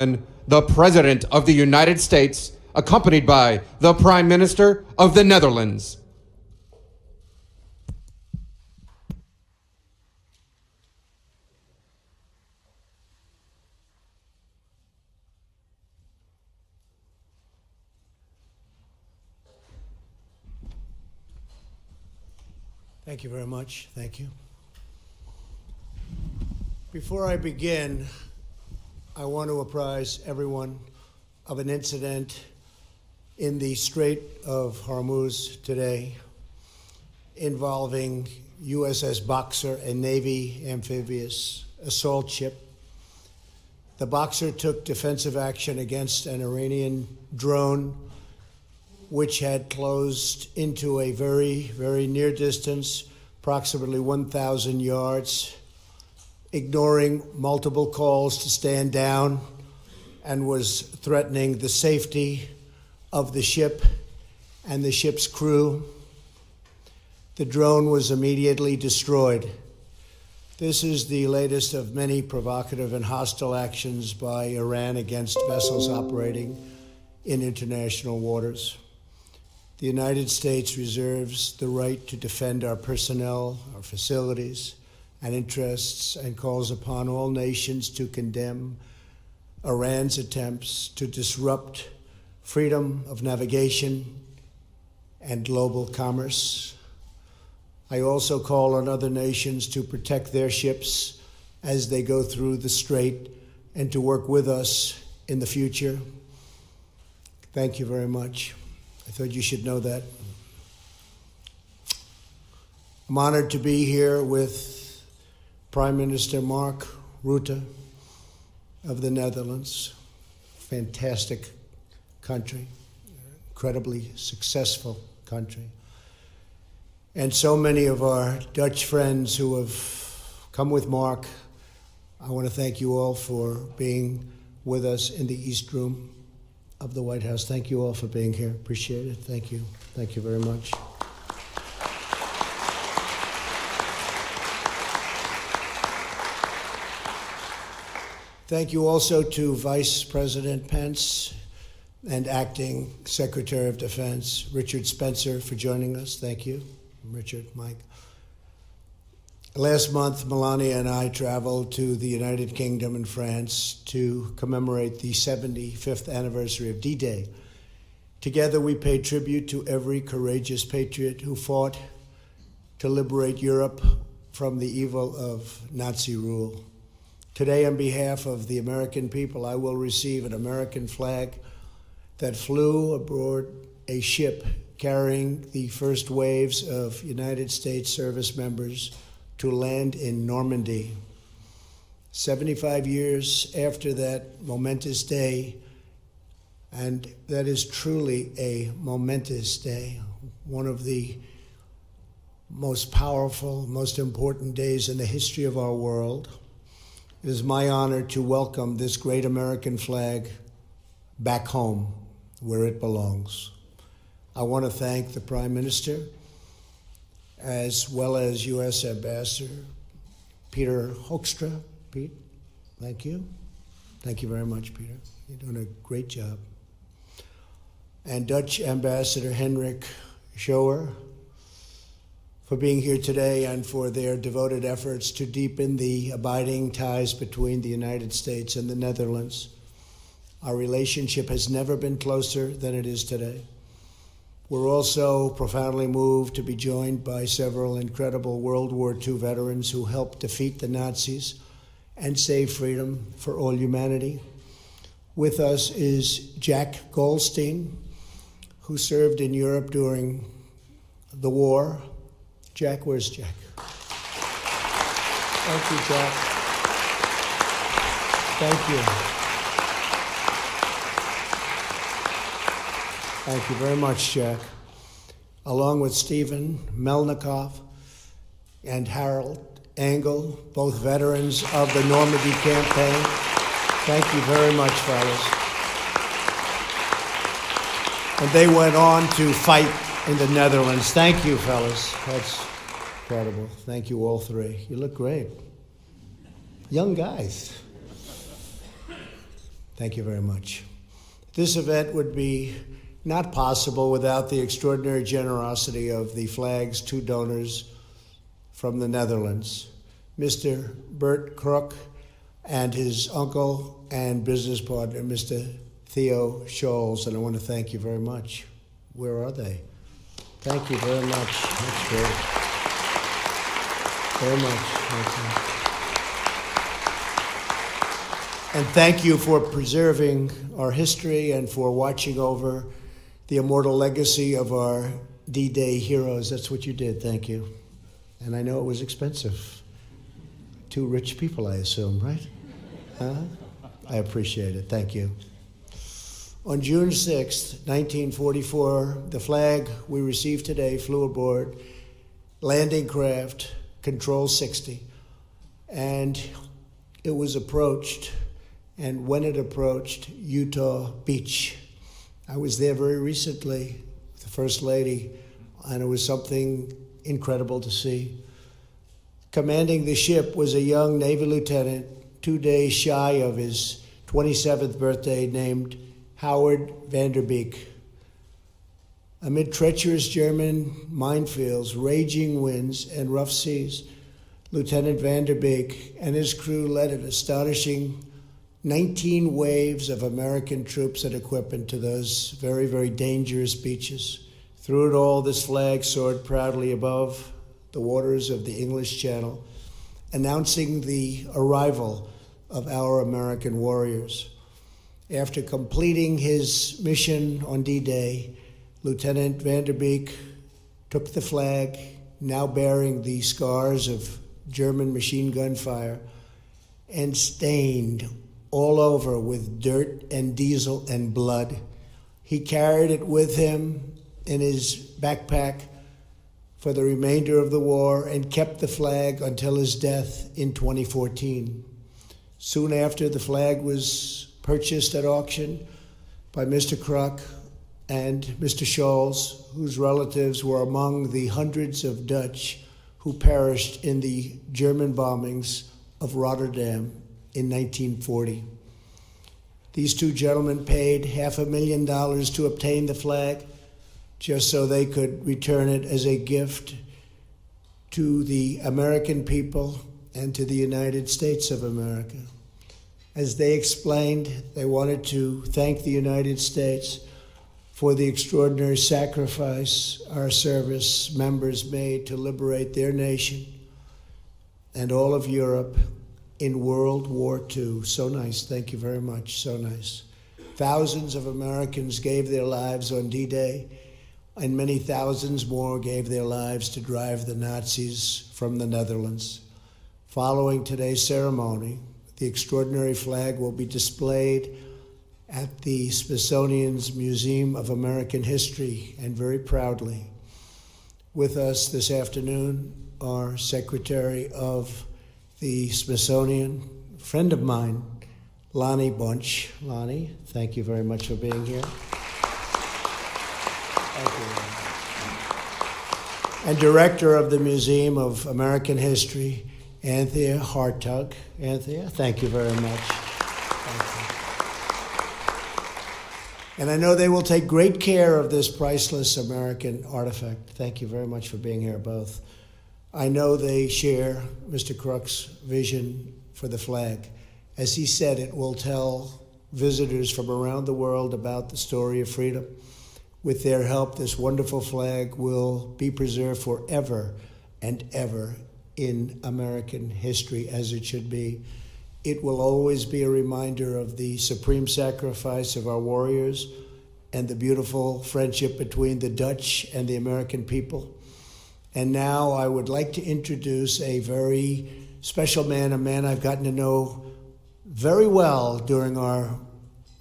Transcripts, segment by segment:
the President of the United States, accompanied by the Prime Minister of the Netherlands. Thank you very much. Thank you. Before I begin, I want to apprise everyone of an incident in the Strait of Hormuz today involving USS Boxer, a Navy amphibious assault ship. The Boxer took defensive action against an Iranian drone which had closed into a very, very near distance, approximately 1,000 yards, ignoring multiple calls to stand down, and was threatening the safety of the ship and the ship's crew. The drone was immediately destroyed. This is the latest of many provocative and hostile actions by Iran against vessels operating in international waters. The United States reserves the right to defend our personnel, our facilities, and interests, and calls upon all nations to condemn Iran's attempts to disrupt freedom of navigation and global commerce. I also call on other nations to protect their ships as they go through the Strait and to work with us in the future. Thank you very much. I thought you should know that. I'm honored to be here with Prime Minister Mark Rutte of the Netherlands. Fantastic country, incredibly successful country. And so many of our Dutch friends who have come with Mark. I want to thank you all for being with us in the East Room of the White House. Thank you all for being here. Appreciate it. Thank you. Thank you very much. Thank you also to Vice President Pence and Acting Secretary of Defense Richard Spencer for joining us. Thank you, Richard, Mike. Last month, Melania and I traveled to the United Kingdom and France to commemorate the 75th anniversary of D-Day. Together, we paid tribute to every courageous patriot who fought to liberate Europe from the evil of Nazi rule. Today, on behalf of the American people, I will receive an American flag that flew aboard a ship carrying the first waves of United States service members to land in Normandy. 75 years after that momentous day, and that is truly a momentous day, one of the most powerful, most important days in the history of our world. It is my honor to welcome this great American flag back home where it belongs. I want to thank the Prime Minister as well as U.S. Ambassador Peter Hoekstra. Pete, thank you. Thank you very much, Peter. You're doing a great job. And Dutch Ambassador Henrik Schoer for being here today and for their devoted efforts to deepen the abiding ties between the United States and the Netherlands. Our relationship has never been closer than it is today. We're also profoundly moved to be joined by several incredible World War II veterans who helped defeat the Nazis and save freedom for all humanity. With us is Jack Goldstein, who served in Europe during the war. Jack, where's Jack? Thank you, Jack. Thank you. Thank you very much, Jack. Along with Stephen Melnikov and Harold Engel, both veterans of the Normandy campaign. Thank you very much, fellas. And they went on to fight in the Netherlands. Thank you, fellas. That's incredible. Thank you, all three. You look great. Young guys. Thank you very much. This event would be not possible without the extraordinary generosity of the flag's two donors from the Netherlands, Mr. Bert Krook and his uncle and business partner, Mr. Theo Scholz, and I want to thank you very much. Where are they? Thank you very much. That's great. Very much. Thank you. And thank you for preserving our history and for watching over the immortal legacy of our D-Day heroes. That's what you did. Thank you. And I know it was expensive. Two rich people, I assume, right? Huh? I appreciate it. Thank you. On June 6th, 1944, the flag we received today flew aboard landing craft Control 60, and it was approached, and when it approached Utah Beach, I was there very recently with the First Lady, and it was something incredible to see. Commanding the ship was a young Navy lieutenant, 2 days shy of his 27th birthday, named Howard Vanderbeek. Amid treacherous German minefields, raging winds, and rough seas, Lieutenant Vanderbeek and his crew led an astonishing 19 waves of American troops and equipment to those very, very dangerous beaches. Through it all, this flag soared proudly above the waters of the English Channel, announcing the arrival of our American warriors. After completing his mission on D-Day, Lieutenant Vanderbeek took the flag, now bearing the scars of German machine gun fire, and stained all over with dirt and diesel and blood. He carried it with him in his backpack for the remainder of the war and kept the flag until his death in 2014. Soon after, the flag was purchased at auction by Mr. Krook and Mr. Scholz, whose relatives were among the hundreds of Dutch who perished in the German bombings of Rotterdam in 1940. These two gentlemen paid $500,000 to obtain the flag, just so they could return it as a gift to the American people and to the United States of America. As they explained, they wanted to thank the United States for the extraordinary sacrifice our service members made to liberate their nation and all of Europe in World War II. So nice. Thank you very much. So nice. Thousands of Americans gave their lives on D-Day, and many thousands more gave their lives to drive the Nazis from the Netherlands. Following today's ceremony, the extraordinary flag will be displayed at the Smithsonian's Museum of American History, and very proudly. With us this afternoon, our Secretary of the Smithsonian, a friend of mine, Lonnie Bunch. Lonnie, thank you very much for being here. Thank you. And Director of the Museum of American History, Anthea Hartug. Anthea, thank you very much. Thank you. And I know they will take great care of this priceless American artifact. Thank you very much for being here, both. I know they share Mr. Krook's vision for the flag. As he said, it will tell visitors from around the world about the story of freedom. With their help, this wonderful flag will be preserved forever and ever in American history, as it should be. It will always be a reminder of the supreme sacrifice of our warriors and the beautiful friendship between the Dutch and the American people. And now I would like to introduce a very special man, a man I've gotten to know very well during our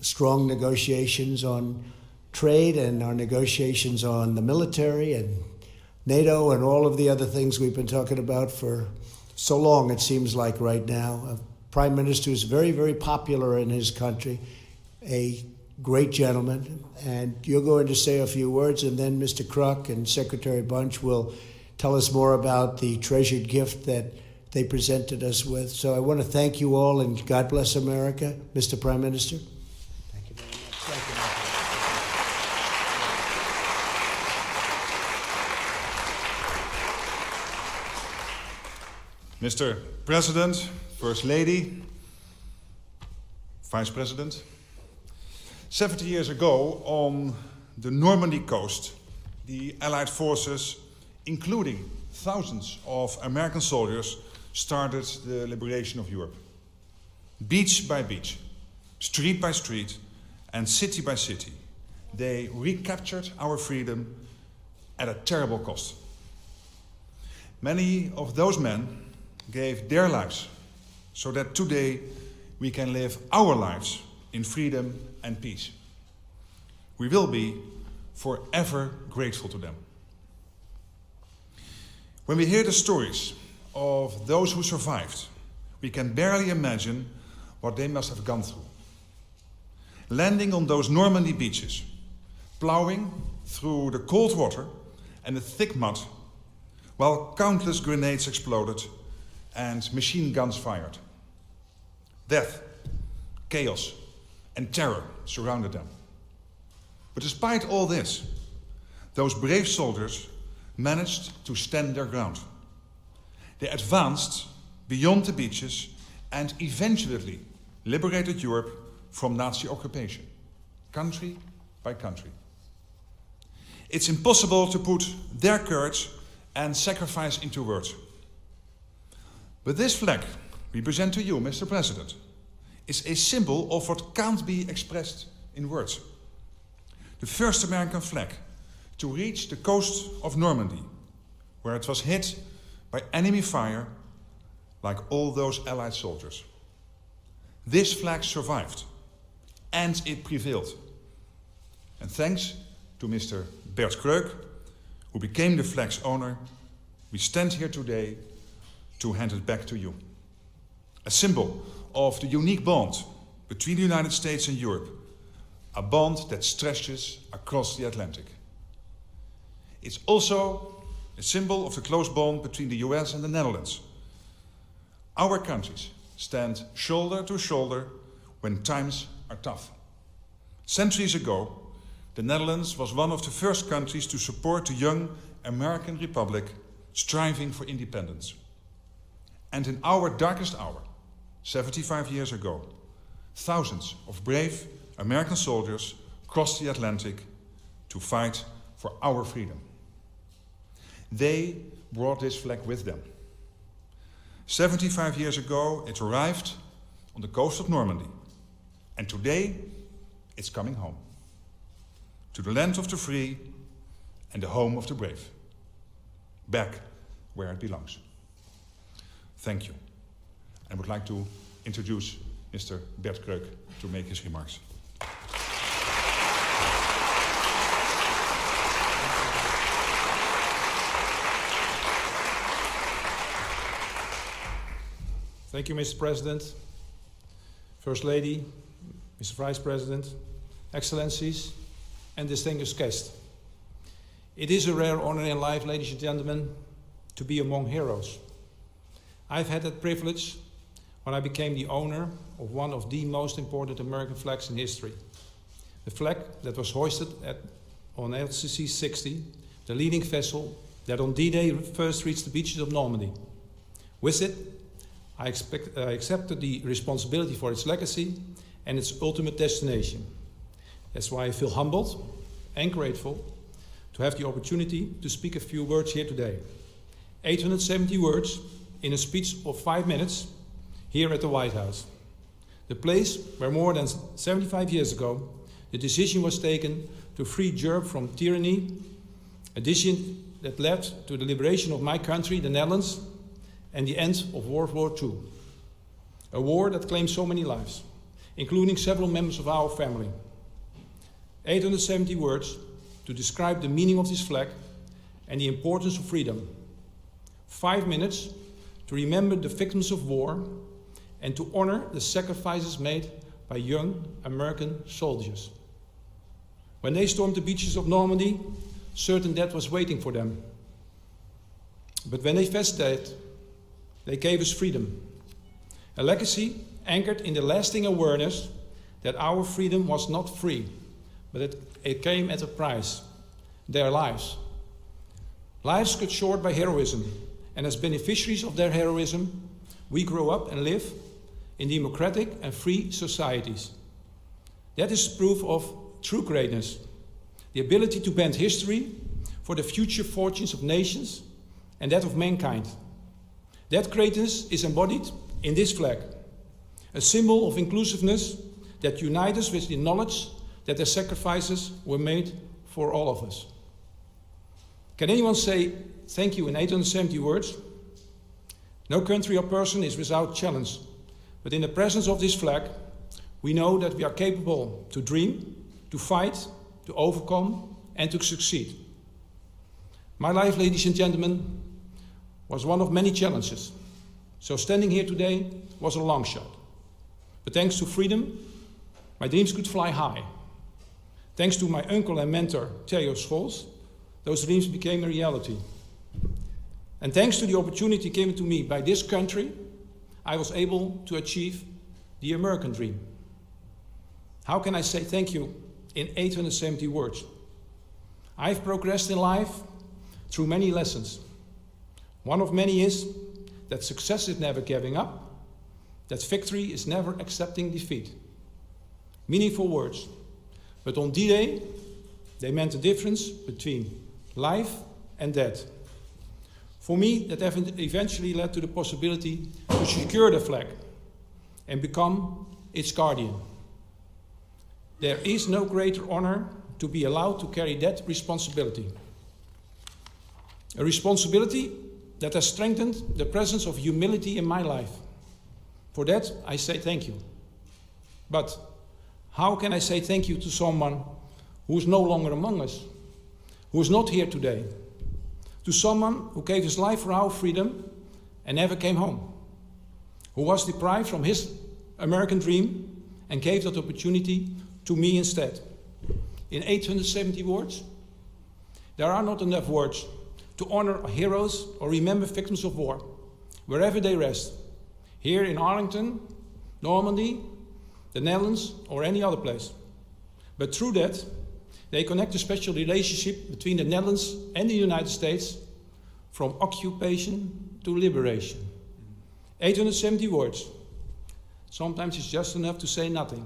strong negotiations on trade and our negotiations on the military and NATO and all of the other things we've been talking about for so long, it seems like right now. A prime minister who's very, very popular in his country, a great gentleman. And you're going to say a few words, and then Mr. Krook and Secretary Bunch will tell us more about the treasured gift that they presented us with. So I want to thank you all, and God bless America. Mr. Prime Minister. Mr. President, First Lady, Vice President. 70 years ago, on the Normandy coast, the Allied forces, including thousands of American soldiers, started the liberation of Europe. Beach by beach, street by street, and city by city, they recaptured our freedom at a terrible cost. Many of those men gave their lives so that today we can live our lives in freedom and peace. We will be forever grateful to them. When we hear the stories of those who survived, we can barely imagine what they must have gone through. Landing on those Normandy beaches, plowing through the cold water and the thick mud, while countless grenades exploded and machine guns fired. Death, chaos, and terror surrounded them. But despite all this, those brave soldiers managed to stand their ground. They advanced beyond the beaches and eventually liberated Europe from Nazi occupation, country by country. It's impossible to put their courage and sacrifice into words. But this flag we present to you, Mr. President, is a symbol of what can't be expressed in words. The first American flag to reach the coast of Normandy, where it was hit by enemy fire like all those Allied soldiers. This flag survived, and it prevailed. And thanks to Mr. Bert Kreuk, who became the flag's owner, we stand here today to hand it back to you. A symbol of the unique bond between the United States and Europe, a bond that stretches across the Atlantic. It's also a symbol of the close bond between the US and the Netherlands. Our countries stand shoulder to shoulder when times are tough. Centuries ago, the Netherlands was one of the first countries to support the young American Republic striving for independence. And in our darkest hour, 75 years ago, thousands of brave American soldiers crossed the Atlantic to fight for our freedom. They brought this flag with them. 75 years ago, it arrived on the coast of Normandy. And today, it's coming home. To the land of the free and the home of the brave. Back where it belongs. Thank you. I would like to introduce Mr. Bert Kreuk to make his remarks. Thank you, Mr. President, First Lady, Mr. Vice President, Excellencies, and distinguished guests. It is a rare honor in life, ladies and gentlemen, to be among heroes. I've had that privilege when I became the owner of one of the most important American flags in history. The flag that was hoisted on LCC 60, the leading vessel that on D-Day first reached the beaches of Normandy. With it, I accepted the responsibility for its legacy and its ultimate destination. That's why I feel humbled and grateful to have the opportunity to speak a few words here today. 870 words in a speech of 5 minutes here at the White House. The place where more than 75 years ago, the decision was taken to free Europe from tyranny, a decision that led to the liberation of my country, the Netherlands, and the end of World War II. A war that claimed so many lives, including several members of our family. 870 words to describe the meaning of this flag and the importance of freedom. 5 minutes to remember the victims of war and to honor the sacrifices made by young American soldiers. When they stormed the beaches of Normandy, certain death was waiting for them. But when they faced death, they gave us freedom. A legacy anchored in the lasting awareness that our freedom was not free, but it came at a price, their lives. Lives cut short by heroism and as beneficiaries of their heroism, we grow up and live in democratic and free societies. That is proof of true greatness, the ability to bend history for the future fortunes of nations and that of mankind. That greatness is embodied in this flag, a symbol of inclusiveness that unites us with the knowledge that their sacrifices were made for all of us. Can anyone say thank you in 870 words? No country or person is without challenge, but in the presence of this flag, we know that we are capable to dream, to fight, to overcome, and to succeed. My life, ladies and gentlemen, was one of many challenges. So standing here today was a long shot. But thanks to freedom, my dreams could fly high. Thanks to my uncle and mentor, Theo Scholz, those dreams became a reality. And thanks to the opportunity given to me by this country, I was able to achieve the American dream. How can I say thank you in 870 words? I've progressed in life through many lessons. One of many is that success is never giving up, that victory is never accepting defeat. Meaningful words, but on D-Day, they meant the difference between life and death. For me, that eventually led to the possibility to secure the flag and become its guardian. There is no greater honor to be allowed to carry that responsibility. A responsibility that has strengthened the presence of humility in my life. For that, I say thank you. But how can I say thank you to someone who is no longer among us, who is not here today? To someone who gave his life for our freedom and never came home, who was deprived from his American dream and gave that opportunity to me instead. In 870 words, there are not enough words to honor heroes or remember victims of war, wherever they rest, here in Arlington, Normandy, the Netherlands, or any other place. But through that, they connect a special relationship between the Netherlands and the United States, from occupation to liberation. 870 words. Sometimes it's just enough to say nothing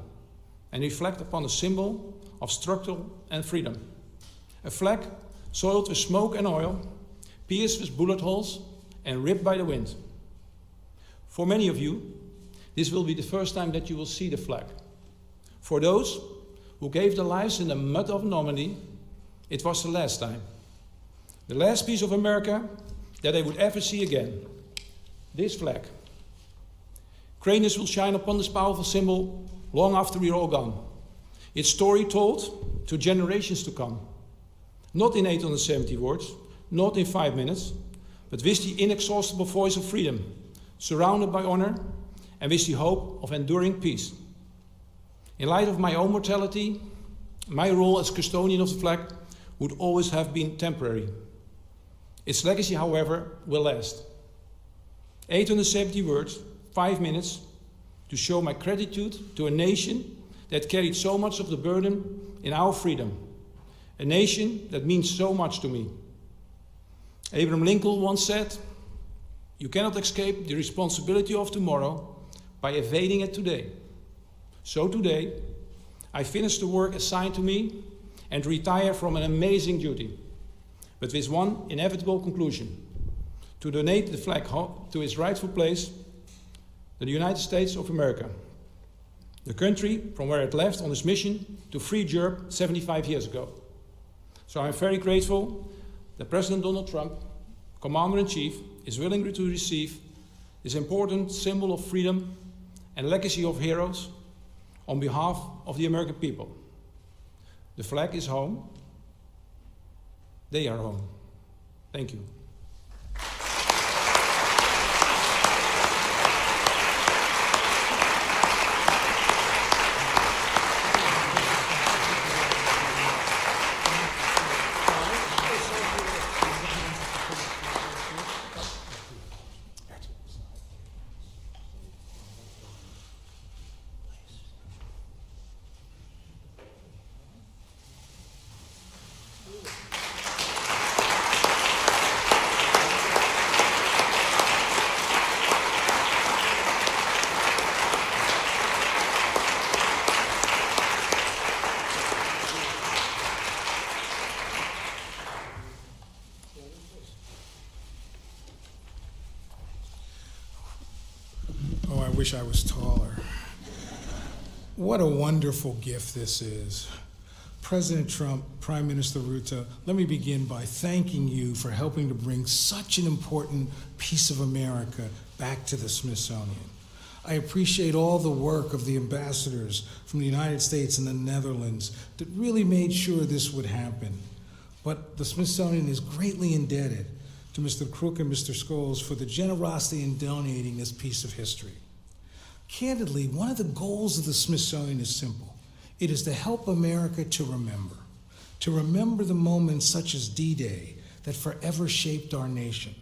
and reflect upon a symbol of struggle and freedom. A flag soiled with smoke and oil, pierced with bullet holes, and ripped by the wind. For many of you, this will be the first time that you will see the flag. For those who gave their lives in the mud of Normandy, it was the last time. The last piece of America that they would ever see again. This flag. Greatness will shine upon this powerful symbol long after we're all gone. Its story told to generations to come. Not in 870 words, not in 5 minutes, but with the inexhaustible voice of freedom, surrounded by honor, and with the hope of enduring peace. In light of my own mortality, my role as custodian of the flag would always have been temporary. Its legacy, however, will last. 870 words, 5 minutes, to show my gratitude to a nation that carried so much of the burden in our freedom. A nation that means so much to me. Abraham Lincoln once said, "You cannot escape the responsibility of tomorrow by evading it today." So today, I finish the work assigned to me and retire from an amazing duty, but with one inevitable conclusion: to donate the flag to its rightful place, the United States of America, the country from where it left on its mission to free Europe 75 years ago. So I'm very grateful that President Donald Trump, Commander-in-Chief, is willing to receive this important symbol of freedom and legacy of heroes on behalf of the American people. The flag is home. They are home. Thank you. wish I was taller. What a wonderful gift this is. President Trump, Prime Minister Rutte, let me begin by thanking you for helping to bring such an important piece of America back to the Smithsonian. I appreciate all the work of the ambassadors from the United States and the Netherlands that really made sure this would happen. But the Smithsonian is greatly indebted to Mr. Crook and Mr. Scholes for the generosity in donating this piece of history. Candidly, one of the goals of the Smithsonian is simple. It is to help America to remember the moments such as D-Day that forever shaped our nation.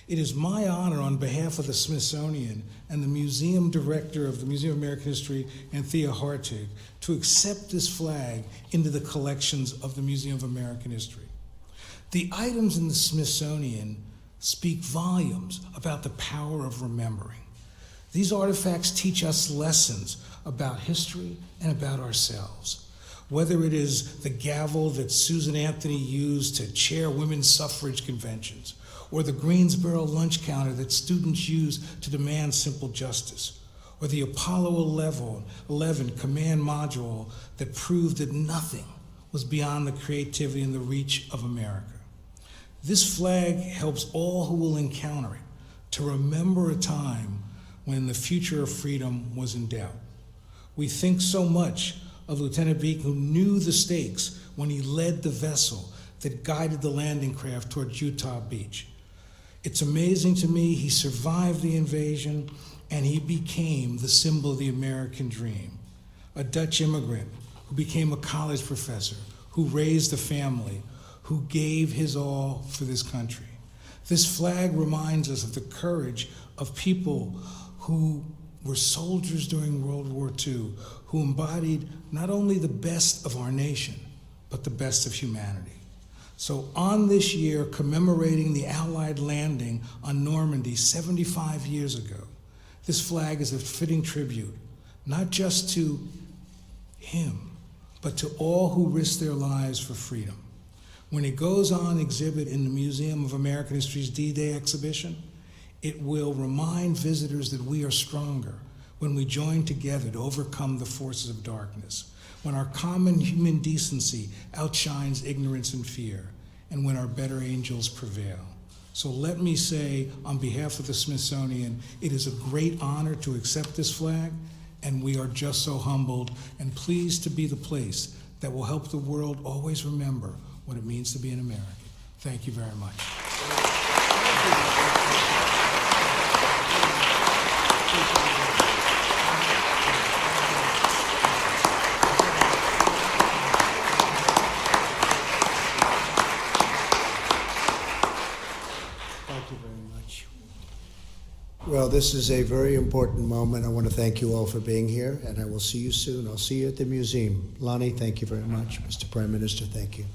It is my honor on behalf of the Smithsonian and the Museum Director of the Museum of American History, Anthea Hartig, to accept this flag into the collections of the Museum of American History. The items in the Smithsonian speak volumes about the power of remembering. These artifacts teach us lessons about history and about ourselves. Whether it is the gavel that Susan Anthony used to chair women's suffrage conventions, or the Greensboro lunch counter that students use to demand simple justice, or the Apollo 11 command module that proved that nothing was beyond the creativity and the reach of America. This flag helps all who will encounter it to remember a time when the future of freedom was in doubt. We think so much of Lieutenant Beek, who knew the stakes when he led the vessel that guided the landing craft towards Utah Beach. It's amazing to me he survived the invasion and he became the symbol of the American dream. A Dutch immigrant who became a college professor, who raised a family, who gave his all for this country. This flag reminds us of the courage of people who were soldiers during World War II, who embodied not only the best of our nation, but the best of humanity. So on this year, commemorating the Allied landing on Normandy 75 years ago, this flag is a fitting tribute, not just to him, but to all who risked their lives for freedom. When it goes on exhibit in the Museum of American History's D-Day exhibition, it will remind visitors that we are stronger when we join together to overcome the forces of darkness, when our common human decency outshines ignorance and fear, and when our better angels prevail. So let me say, on behalf of the Smithsonian, it is a great honor to accept this flag, and we are just so humbled and pleased to be the place that will help the world always remember what it means to be an American. Thank you very much. Thank you very much. Well, this is a very important moment. I want to thank you all for being here, and I will see you soon. I'll see you at the museum. Lonnie, thank you very much. Mr. Prime Minister, thank you.